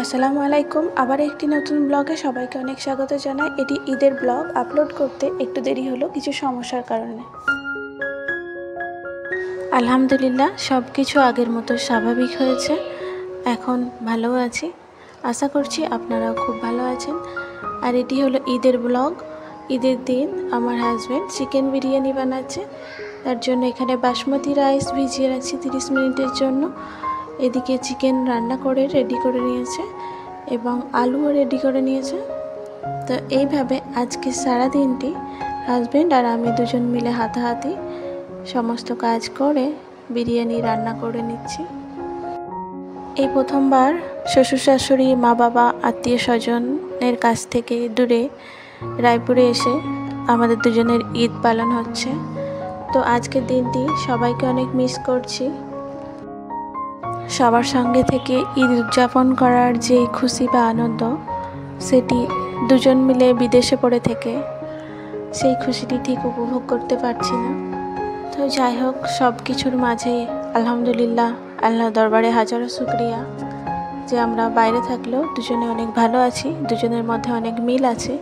আসসালামু আলাইকুম। আবার একটি নতুন ব্লগে সবাইকে অনেক স্বাগত জানাই। এটি ঈদের ব্লগ। আপলোড করতে একটু দেরি হলো কিছু সমস্যার কারণে। আলহামদুলিল্লাহ সব কিছু আগের মতো স্বাভাবিক হয়েছে। এখন ভালো আছি, আশা করছি আপনারাও খুব ভালো আছেন। আর এটি হলো ঈদের ব্লগ। ঈদের দিন আমার হাজব্যান্ড চিকেন বিরিয়ানি বানাচ্ছে। তার জন্য এখানে বাসমতি রাইস ভিজিয়ে রাখছি 30 মিনিটের জন্য। এদিকে চিকেন রান্না করে রেডি করে নিয়েছে এবং আলুও রেডি করে নিয়েছে। তো এইভাবে আজকে সারা দিনটি হাজব্যান্ড আর আমি দুজন মিলে হাতাহাতি সমস্ত কাজ করে বিরিয়ানি রান্না করে নিচ্ছি। এই প্রথমবার শ্বশুর শাশুড়ি, মা বাবা, আত্মীয় স্বজনের কাছ থেকে দূরে রায়পুরে এসে আমাদের দুজনের ঈদ পালন হচ্ছে। তো আজকের দিনটি সবাইকে অনেক মিস করছি। সবার সঙ্গে থেকে ঈদ উদযাপন করার যে খুশি বা আনন্দ, সেটি দুজন মিলে বিদেশে পড়ে থেকে সেই খুশিটি ঠিক উপভোগ করতে পারছি না। তো যাই হোক, সব কিছুর মাঝে আলহামদুলিল্লাহ আল্লাহ দরবারে হাজারো শুকরিয়া যে আমরা বাইরে থাকলেও দুজনে অনেক ভালো আছি, দুজনের মধ্যে অনেক মিল আছে,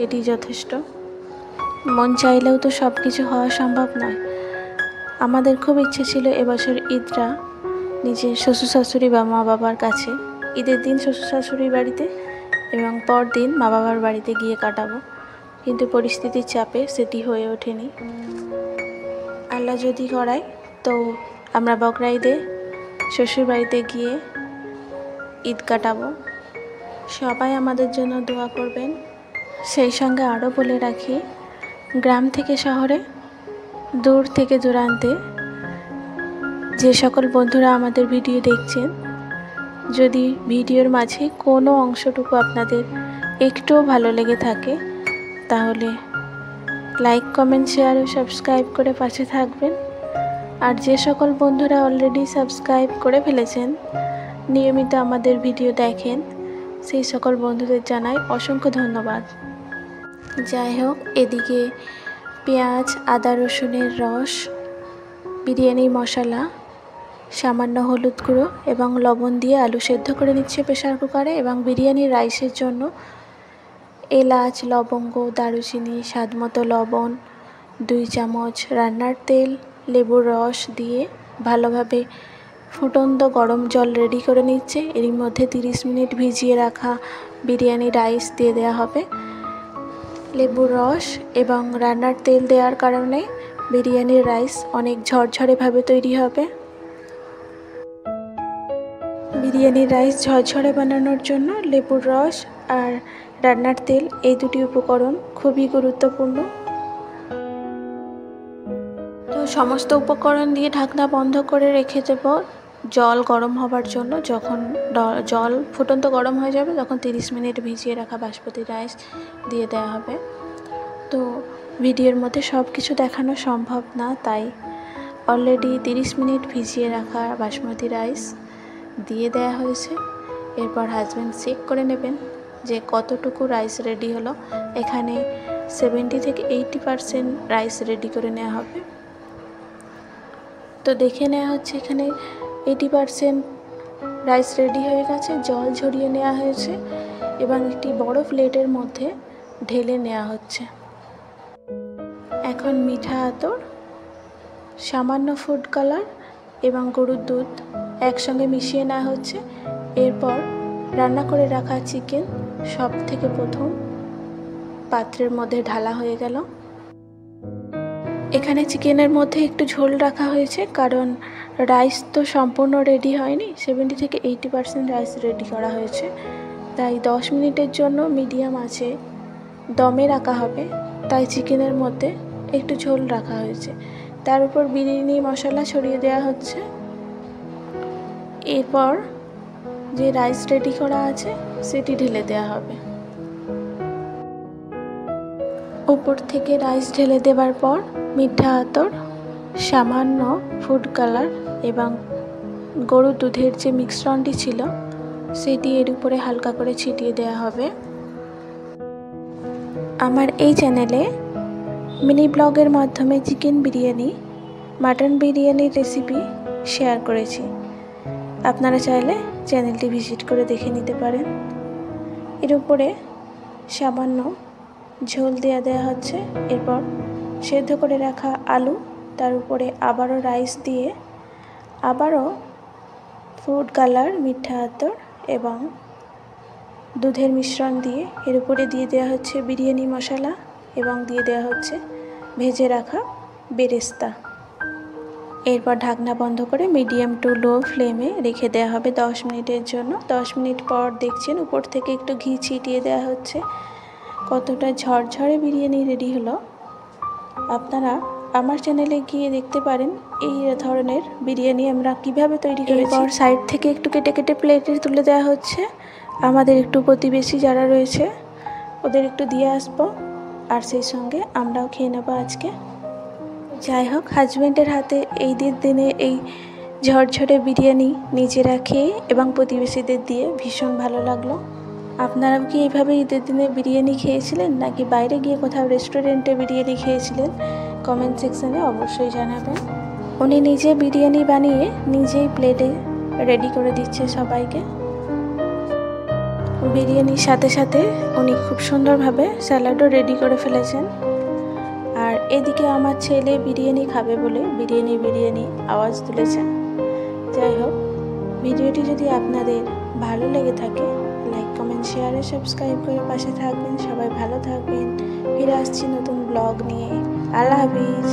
এটি যথেষ্ট। মন চাইলেও তো সব কিছু হওয়া সম্ভব নয়। আমাদের খুব ইচ্ছে ছিল এবছর ঈদটা নিজের শ্বশুর শাশুড়ি বা মা বাবার কাছে, ঈদের দিন শ্বশুর শাশুড়ির বাড়িতে এবং পরদিন মা বাবার বাড়িতে গিয়ে কাটাবো, কিন্তু পরিস্থিতির চাপে সেটি হয়ে ওঠেনি। আল্লাহ যদি করায় তো আমরা বকরা ঈদে শ্বশুর বাড়িতে গিয়ে ঈদ কাটাবো। সবাই আমাদের জন্য দোয়া করবেন। সেই সঙ্গে আরও বলে রাখি, গ্রাম থেকে শহরে, দূর থেকে দূরান্তে যে সকল বন্ধুরা আমাদের ভিডিও দেখছেন, যদি ভিডিওর মাঝে কোনো অংশটুকু আপনাদের একটুও ভালো লেগে থাকে তাহলে লাইক, কমেন্ট, শেয়ার ও সাবস্ক্রাইব করে পাশে থাকবেন। আর যে সকল বন্ধুরা অলরেডি সাবস্ক্রাইব করে ফেলেছেন, নিয়মিত আমাদের ভিডিও দেখেন, সেই সকল বন্ধুদের জানাই অসংখ্য ধন্যবাদ। যাই হোক, এদিকে পেঁয়াজ, আদা, রসুনের রস, বিরিয়ানি মশলা, সামান্য হলুদ গুঁড়ো এবং লবণ দিয়ে আলু সেদ্ধ করে নিচ্ছে প্রেসার কুকারে। এবং বিরিয়ানির রাইসের জন্য এলাচ, লবঙ্গ, দারুচিনি, স্বাদমতো লবণ, 2 চামচ রান্নার তেল, লেবুর রস দিয়ে ভালোভাবে ফুটন্ত গরম জল রেডি করে নিচ্ছে। এর মধ্যে 30 মিনিট ভিজিয়ে রাখা বিরিয়ানি রাইস দিয়ে দেওয়া হবে। লেবুর রস এবং রান্নার তেল দেওয়ার কারণে বিরিয়ানির রাইস অনেক ঝরঝরেভাবে তৈরি হবে। বিরিয়ানির রাইস ঝরঝরে বানানোর জন্য লেবুর রস আর রান্নার তেল, এই দুটি উপকরণ খুবই গুরুত্বপূর্ণ। তো সমস্ত উপকরণ দিয়ে ঢাকনা বন্ধ করে রেখে দেব জল গরম হবার জন্য। যখন জল ফুটন্ত গরম হয়ে যাবে তখন 30 মিনিট ভিজিয়ে রাখা বাসমতি রাইস দিয়ে দেওয়া হবে। তো ভিডিওর মধ্যে সব কিছু দেখানো সম্ভব না, তাই অলরেডি 30 মিনিট ভিজিয়ে রাখা বাসমতি রাইস দিয়ে দেওয়া হয়েছে। এরপর হাজব্যান্ড চেক করে নেবেন যে কতটুকু রাইস রেডি হলো। এখানে 70 থেকে 80% রাইস রেডি করে নেওয়া হবে। তো দেখে নেওয়া হচ্ছে এখানে 80% রাইস রেডি হয়ে গেছে। জল ঝরিয়ে নেওয়া হয়েছে এবং একটি বড় প্লেটের মধ্যে ঢেলে নেওয়া হচ্ছে। এখন মিঠা আতর, সামান্য ফুড কালার এবং গরুর দুধ একসঙ্গে মিশিয়ে নেওয়া হচ্ছে। এরপর রান্না করে রাখা চিকেন সব থেকে প্রথম পাত্রের মধ্যে ঢালা হয়ে গেল। এখানে চিকেনের মধ্যে একটু ঝোল রাখা হয়েছে, কারণ রাইস তো সম্পূর্ণ রেডি হয়নি, 70 থেকে 80% রাইস রেডি করা হয়েছে। তাই 10 মিনিটের জন্য মিডিয়াম আঁচে দমে রাখা হবে, তাই চিকেনের মধ্যে একটু ঝোল রাখা হয়েছে। তার উপর বিরিয়ানি মশলা ছড়িয়ে দেওয়া হচ্ছে। এরপর যে রাইস রেডি করা আছে সেটি ঢেলে দেওয়া হবে। উপর থেকে রাইস ঢেলে দেওয়ার পর মিঠা আতর, সামান্য ফুড কালার এবং গরুর দুধের যে মিশ্রণটি ছিল সেটি এর উপরে হালকা করে ছিটিয়ে দেওয়া হবে। আমার এই চ্যানেলে মিনি ব্লগের মাধ্যমে চিকেন বিরিয়ানি, মাটন বিরিয়ানির রেসিপি শেয়ার করেছি। আপনারা চাইলে চ্যানেলটি ভিজিট করে দেখে নিতে পারেন। এর উপরে সামান্য ঝোল দেওয়া হচ্ছে। এরপর সেদ্ধ করে রাখা আলু, তার উপরে আবারও রাইস দিয়ে, আবারও ফুড কালার, মিঠা আতর এবং দুধের মিশ্রণ দিয়ে এর উপরে দিয়ে দেওয়া হচ্ছে বিরিয়ানি মশলা এবং দিয়ে দেওয়া হচ্ছে ভেজে রাখা বেরেস্তা। এরপর ঢাকনা বন্ধ করে মিডিয়াম টু লো ফ্লেমে রেখে দেওয়া হবে 10 মিনিটের জন্য। 10 মিনিট পর দেখছেন উপর থেকে একটু ঘি ছিটিয়ে দেওয়া হচ্ছে। কতটা ঝরঝরে বিরিয়ানি রেডি হলো। আপনারা আমার চ্যানেলে গিয়ে দেখতে পারেন এই ধরনের বিরিয়ানি আমরা কিভাবে তৈরি করেছি। এরপর সাইড থেকে একটু কেটে কেটে প্লেটে তুলে দেওয়া হচ্ছে। আমাদের একটু প্রতিবেশী যারা রয়েছে ওদের একটু দিয়ে আসবো, আর সেই সঙ্গে আমরাও খেয়ে নেবো আজকে। যাই হোক, হাজব্যান্ডের হাতে এই দিনে এই ঝরঝরে বিরিয়ানি নিজেরা খেয়ে এবং প্রতিবেশীদের দিয়ে ভীষণ ভালো লাগলো। আপনারাও কি এইভাবে ঈদের দিনে বিরিয়ানি খেয়েছিলেন, নাকি বাইরে গিয়ে কোথাও রেস্টুরেন্টে বিরিয়ানি খেয়েছিলেন? কমেন্ট সেকশানে অবশ্যই জানাবেন। উনি নিজে বিরিয়ানি বানিয়ে নিজেই প্লেটে রেডি করে দিচ্ছে সবাইকে। বিরিয়ানির সাথে সাথে উনি খুব সুন্দরভাবে স্যালাডও রেডি করে ফেলেছেন। আর এদিকে আমার ছেলে বিরিয়ানি খাবে বলে বিরিয়ানি আওয়াজ তুলেছে। যাই হোক, ভিডিওটি যদি আপনাদের ভালো লেগে থাকে লাইক, কমেন্ট, শেয়ার ও সাবস্ক্রাইব করে পাশে থাকবেন। সবাই ভালো থাকবেন। ফিরে আসছি নতুন ব্লগ নিয়ে। আল্লাহ হাফিজ।